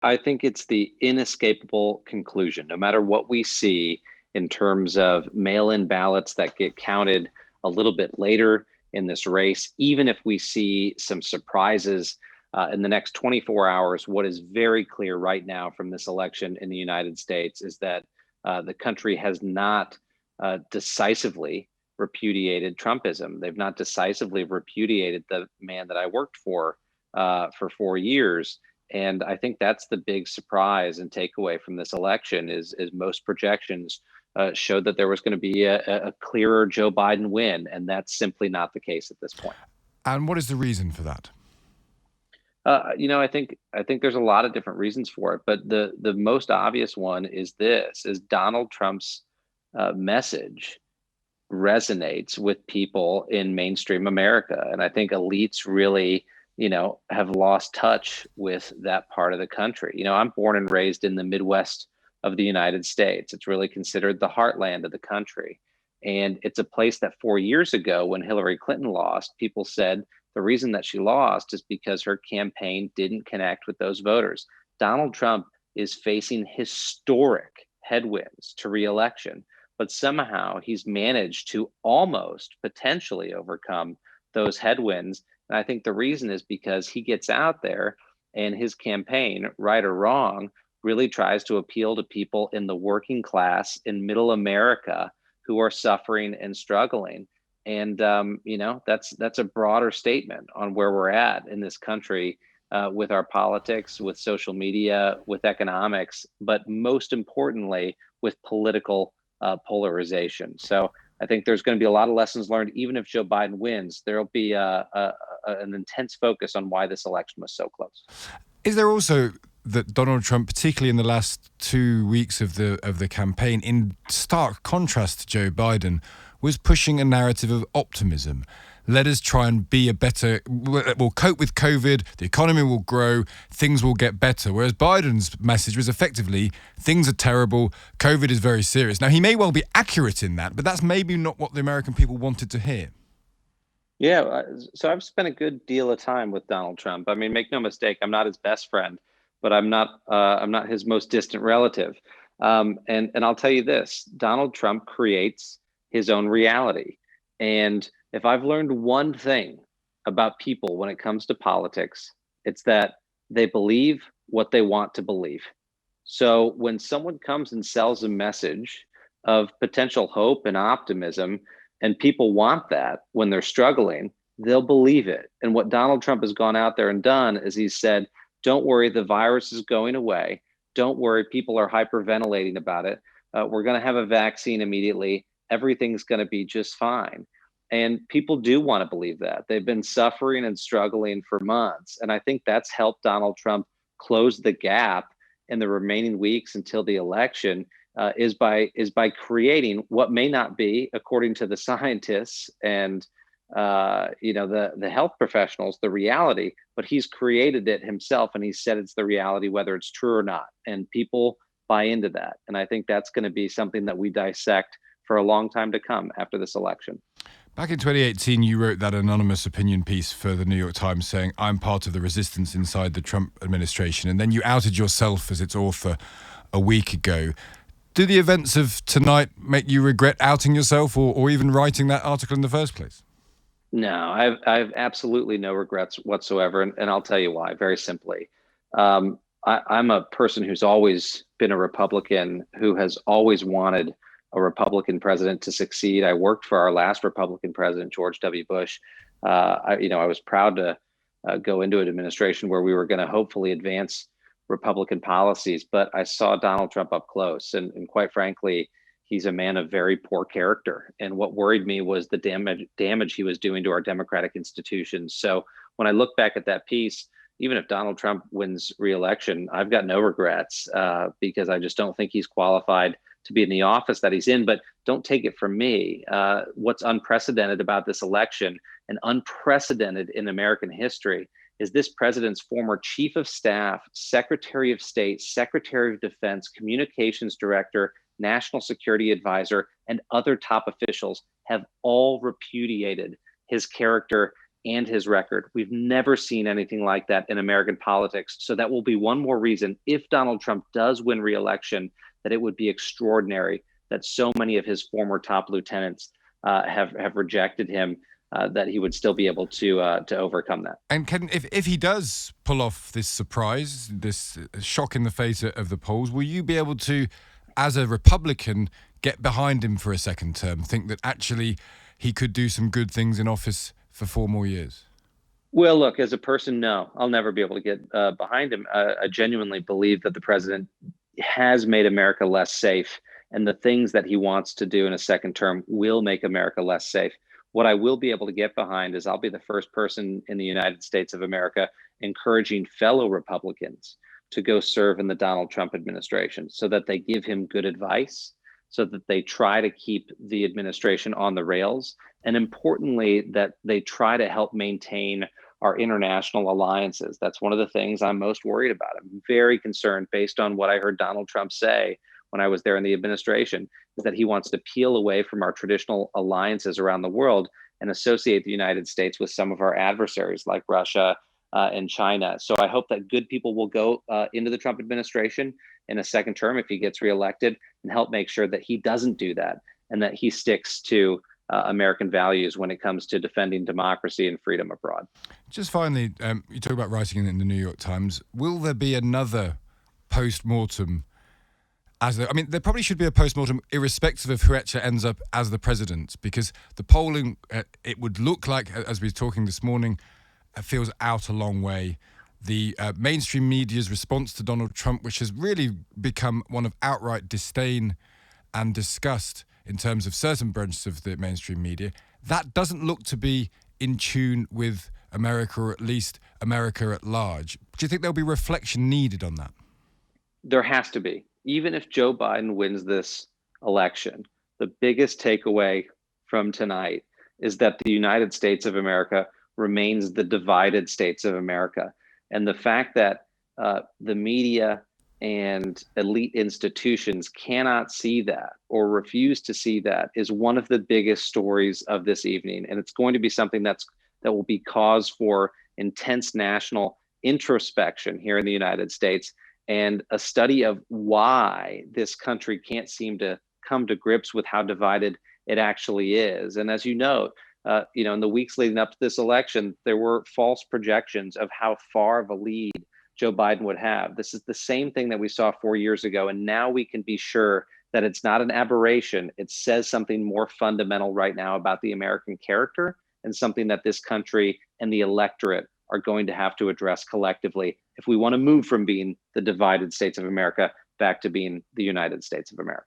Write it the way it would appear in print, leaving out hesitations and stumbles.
I think it's the inescapable conclusion. No matter what we see in terms of mail-in ballots that get counted a little bit later in this race, even if we see some surprises in the next 24 hours, what is very clear right now from this election in the United States is that the country has not decisively repudiated Trumpism. They've not decisively repudiated the man that I worked for 4 years. And I think that's the big surprise and takeaway from this election is most projections showed that there was going to be a clearer Joe Biden win, and that's simply not the case at this point. And what is the reason for that? I think there's a lot of different reasons for it, but the most obvious one is Donald Trump's message resonates with people in mainstream America, and I think elites really have lost touch with that part of the country. I'm born and raised in the Midwest of the United States. It's really considered the heartland of the country. And it's a place that 4 years ago, when Hillary Clinton lost, people said the reason that she lost is because her campaign didn't connect with those voters. Donald Trump is facing historic headwinds to reelection, but somehow he's managed to almost potentially overcome those headwinds. And I think the reason is because he gets out there and his campaign, right or wrong, really tries to appeal to people in the working class in middle America who are suffering and struggling. And that's a broader statement on where we're at in this country with our politics, with social media, with economics, but most importantly, with political polarization. So I think there's going to be a lot of lessons learned. Even if Joe Biden wins, there'll be an intense focus on why this election was so close. Is there also that Donald Trump, particularly in the last 2 weeks of the campaign, in stark contrast to Joe Biden, was pushing a narrative of optimism? Let us try and be we'll cope with COVID, the economy will grow, things will get better. Whereas Biden's message was effectively, things are terrible, COVID is very serious. Now, he may well be accurate in that, but that's maybe not what the American people wanted to hear. Yeah, so I've spent a good deal of time with Donald Trump. I mean, make no mistake, I'm not his best friend, but I'm not his most distant relative. And I'll tell you this: Donald Trump creates his own reality. And if I've learned one thing about people when it comes to politics, it's that they believe what they want to believe. So when someone comes and sells a message of potential hope and optimism, and people want that when they're struggling, they'll believe it. And what Donald Trump has gone out there and done is he's said, don't worry, the virus is going away. Don't worry, people are hyperventilating about it. We're going to have a vaccine immediately. Everything's going to be just fine. And people do want to believe that. They've been suffering and struggling for months. And I think that's helped Donald Trump close the gap in the remaining weeks until the election, is by creating what may not be, according to the scientists and the health professionals, the reality, but he's created it himself, and he said it's the reality, whether it's true or not. And people buy into that. And I think that's going to be something that we dissect for a long time to come after this election. Back in 2018, you wrote that anonymous opinion piece for the New York Times saying, I'm part of the resistance inside the Trump administration. And then you outed yourself as its author a week ago. Do the events of tonight make you regret outing yourself or even writing that article in the first place? No, I've absolutely no regrets whatsoever. And I'll tell you why, very simply. I'm a person who's always been a Republican, who has always wanted a Republican president to succeed. I worked for our last Republican president, George W. Bush. I was proud to go into an administration where we were going to hopefully advance Republican policies, but I saw Donald Trump up close, and quite frankly, he's a man of very poor character. And what worried me was the damage he was doing to our democratic institutions. So when I look back at that piece, even if Donald Trump wins re-election, I've got no regrets because I just don't think he's qualified to be in the office that he's in. But don't take it from me. What's unprecedented about this election, and unprecedented in American history, is this president's former chief of staff, secretary of state, secretary of defense, communications director, national security advisor, and other top officials have all repudiated his character and his record. We've never seen anything like that in American politics. So that will be one more reason, if Donald Trump does win re-election, that it would be extraordinary that so many of his former top lieutenants have rejected him, that he would still be able to overcome that. And if he does pull off this surprise, this shock in the face of the polls, will you be able to, as a Republican, get behind him for a second term? Think that actually he could do some good things in office for 4 more years? Well, look, as a person, no, I'll never be able to get behind him. I genuinely believe that the president has made America less safe, and the things that he wants to do in a second term will make America less safe. What I will be able to get behind is I'll be the first person in the United States of America encouraging fellow Republicans to go serve in the Donald Trump administration so that they give him good advice, so that they try to keep the administration on the rails, and importantly, that they try to help maintain our international alliances. That's one of the things I'm most worried about. I'm very concerned, based on what I heard Donald Trump say when I was there in the administration, is that he wants to peel away from our traditional alliances around the world and associate the United States with some of our adversaries like Russia and China. So I hope that good people will go into the Trump administration in a second term if he gets reelected, and help make sure that he doesn't do that, and that he sticks to American values when it comes to defending democracy and freedom abroad. Just finally, you talk about writing in the New York Times. Will there be another post-mortem? There probably should be a post-mortem irrespective of who actually ends up as the president, because the polling, it would look like, as we were talking this morning, feels out a long way. The mainstream media's response to Donald Trump, which has really become one of outright disdain and disgust in terms of certain branches of the mainstream media, that doesn't look to be in tune with America, or at least America at large. Do you think there'll be reflection needed on that? There has to be. Even if Joe Biden wins this election, the biggest takeaway from tonight is that the United States of America remains the divided states of America. And the fact that the media and elite institutions cannot see that, or refuse to see that, is one of the biggest stories of this evening. And it's going to be something that will be cause for intense national introspection here in the United States, and a study of why this country can't seem to come to grips with how divided it actually is. And as you know, in the weeks leading up to this election, there were false projections of how far of a lead Joe Biden would have. This is the same thing that we saw 4 years ago. And now we can be sure that it's not an aberration. It says something more fundamental right now about the American character, and something that this country and the electorate are going to have to address collectively if we want to move from being the divided states of America back to being the United States of America.